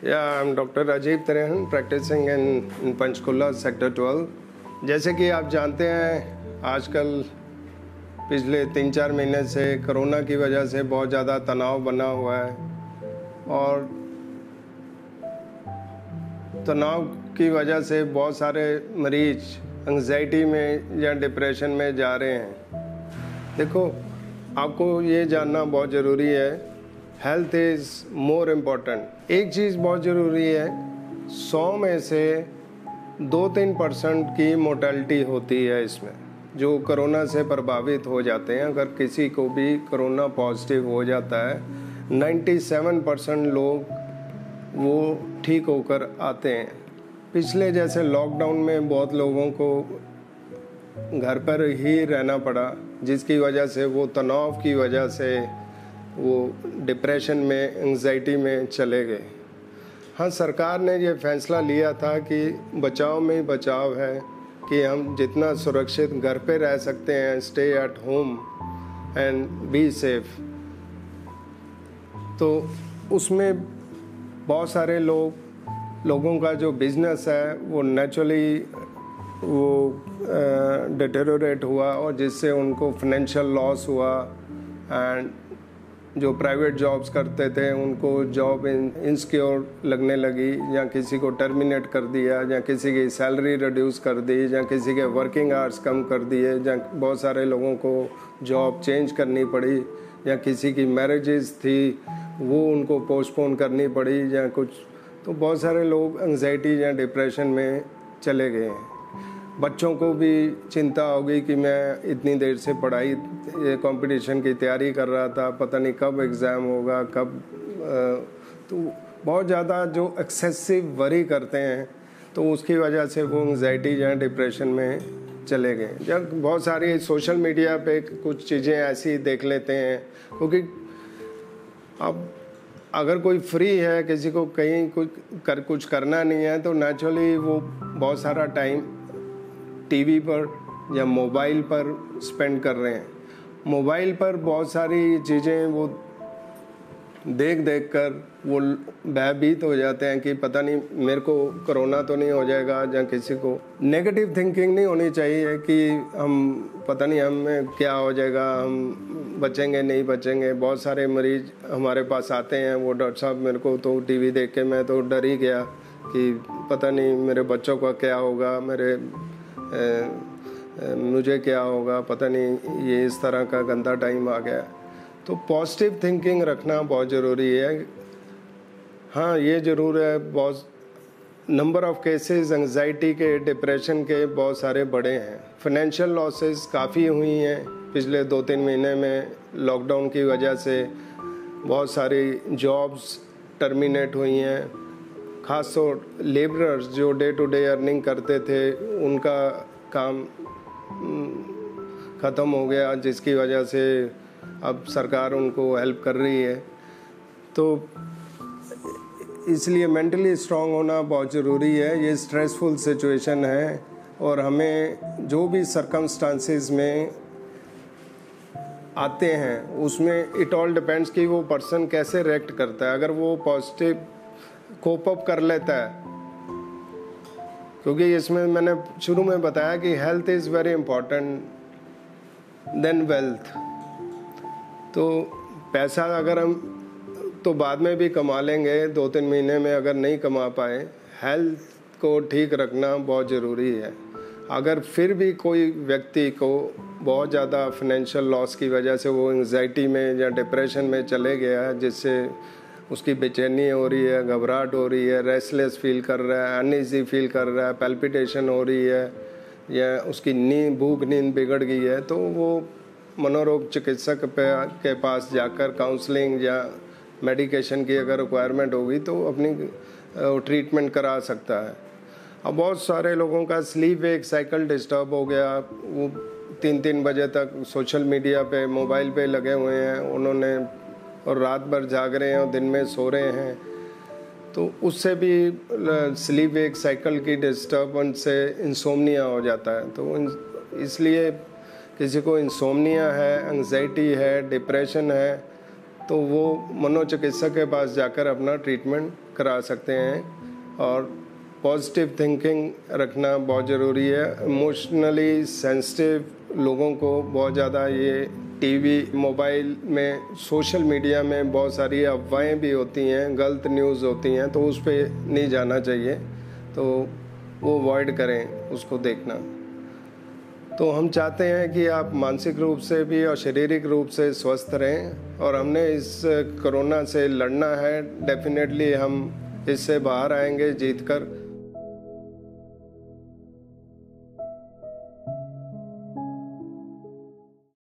Yeah, I'm Dr. Rajiv Trehan, practicing in Panchkula, Sector 12। जैसे कि आप जानते हैं, आजकल पिछले 3-4 महीने से कोरोना की वजह से बहुत ज़्यादा तनाव बना हुआ है और तनाव की वजह से बहुत सारे मरीज एंजाइटी में या डिप्रेशन में जा रहे हैं। देखो, आपको ये जानना बहुत ज़रूरी है, हेल्थ इज़ मोर इम्पॉर्टेंट। एक चीज़ बहुत ज़रूरी है, 100 में से 2-3% की मोर्टेलिटी होती है इसमें, जो कोरोना से प्रभावित हो जाते हैं। अगर किसी को भी कोरोना पॉजिटिव हो जाता है, 97% लोग वो ठीक होकर आते हैं। पिछले जैसे लॉकडाउन में बहुत लोगों को घर पर ही रहना पड़ा, जिसकी वजह से वो तनाव की वजह से वो डिप्रेशन में, एंजाइटी में चले गए। हाँ, सरकार ने ये फैसला लिया था कि बचाव में ही बचाव है, कि हम जितना सुरक्षित घर पे रह सकते हैं, stay at home and be safe. तो उसमें बहुत सारे लोगों का जो बिजनेस है वो नेचुरली वो डिटेरोरेट हुआ और जिससे उनको फाइनेंशियल लॉस हुआ। एंड जो प्राइवेट जॉब्स करते थे उनको जॉब इनसिक्योर लगने लगी, या किसी को टर्मिनेट कर दिया, या किसी की सैलरी रिड्यूस कर दी, या किसी के वर्किंग आवर्स कम कर दिए, या बहुत सारे लोगों को जॉब चेंज करनी पड़ी, या किसी की मैरिजेस थी वो उनको पोस्टपोन करनी पड़ी, या कुछ। तो बहुत सारे लोग एंजाइटी या डिप्रेशन में चले गए हैं। बच्चों को भी चिंता हो गई कि मैं इतनी देर से पढ़ाई कंपटीशन की तैयारी कर रहा था, पता नहीं कब एग्ज़ाम होगा, कब। तो बहुत ज़्यादा जो एक्सेसिव वरी करते हैं, तो उसकी वजह से वो एंजाइटी या डिप्रेशन में चले गए। जब बहुत सारी सोशल मीडिया पे कुछ चीज़ें ऐसी देख लेते हैं, क्योंकि अब अगर कोई फ्री है, किसी को कहीं कुछ करना नहीं है, तो नेचुरली वो बहुत सारा टाइम टीवी पर या मोबाइल पर स्पेंड कर रहे हैं। मोबाइल पर बहुत सारी चीज़ें वो देख कर वो भयभीत हो जाते हैं कि पता नहीं मेरे को कोरोना तो नहीं हो जाएगा, या किसी को नेगेटिव थिंकिंग नहीं होनी चाहिए कि हम पता नहीं हमें क्या हो जाएगा, हम बचेंगे नहीं बचेंगे। बहुत सारे मरीज हमारे पास आते हैं, वो डॉक्टर साहब मेरे को तो टीवी देख के मैं तो डर ही गया कि पता नहीं मेरे बच्चों का क्या होगा, मुझे क्या होगा, पता नहीं ये इस तरह का गंदा टाइम आ गया। तो पॉजिटिव थिंकिंग रखना बहुत ज़रूरी है। हाँ, ये ज़रूर है, बहुत नंबर ऑफ़ केसेस एंजाइटी के, डिप्रेशन के बहुत सारे बढ़े हैं। फाइनेंशियल लॉसेस काफ़ी हुई हैं पिछले 2-3 महीने में। लॉकडाउन की वजह से बहुत सारी जॉब्स टर्मिनेट हुई हैं, ख़ासतौर लेबरर्स जो डे टू डे अर्निंग करते थे, उनका काम ख़त्म हो गया, जिसकी वजह से अब सरकार उनको हेल्प कर रही है। तो इसलिए मेंटली स्ट्रांग होना बहुत ज़रूरी है। ये स्ट्रेसफुल सिचुएशन है और हमें जो भी सर्कमस्टांसेस में आते हैं उसमें इट ऑल डिपेंड्स कि वो पर्सन कैसे रिएक्ट करता है। अगर वो पॉजिटिव कोप अप कर लेता है, क्योंकि इसमें मैंने शुरू में बताया कि health is very important than wealth. तो पैसा अगर हम तो बाद में भी कमा लेंगे, 2-3 महीने में अगर नहीं कमा पाए, हेल्थ को ठीक रखना बहुत ज़रूरी है। अगर फिर भी कोई व्यक्ति को बहुत ज़्यादा फाइनेंशियल लॉस की वजह से वो एंजाइटी में या डिप्रेशन में चले गया है, जिससे उसकी बेचैनी हो रही है, घबराहट हो रही है, रेस्टलेस फील कर रहा है, अनईजी फील कर रहा है, पैल्पिटेशन हो रही है, या उसकी नींद बिगड़ गई है, तो वो मनोरोग चिकित्सक के पास जाकर काउंसलिंग या मेडिकेशन की अगर रिक्वायरमेंट होगी तो अपनी ट्रीटमेंट करा सकता है। अब बहुत सारे लोगों का स्लीप वेक साइकिल डिस्टर्ब हो गया, वो 3-3 बजे तक सोशल मीडिया पे, मोबाइल पे लगे हुए हैं उन्होंने, और रात भर जाग रहे हैं और दिन में सो रहे हैं। तो उससे भी स्लीप वेक साइकिल की डिस्टर्बेंस से इंसोम्निया हो जाता है। तो इसलिए किसी को इंसोम्निया है, एंजाइटी है, डिप्रेशन है, तो वो मनोचिकित्सक के पास जाकर अपना ट्रीटमेंट करा सकते हैं। और पॉजिटिव थिंकिंग रखना बहुत ज़रूरी है। इमोशनली सेंसिटिव लोगों को बहुत ज़्यादा ये टीवी, मोबाइल में, सोशल मीडिया में बहुत सारी अफवाहें भी होती हैं, गलत न्यूज़ होती हैं, तो उस पर नहीं जाना चाहिए, तो वो अवॉइड करें उसको देखना। तो हम चाहते हैं कि आप मानसिक रूप से भी और शारीरिक रूप से स्वस्थ रहें, और हमने इस कोरोना से लड़ना है। डेफिनेटली हम इससे बाहर आएंगे जीतकर।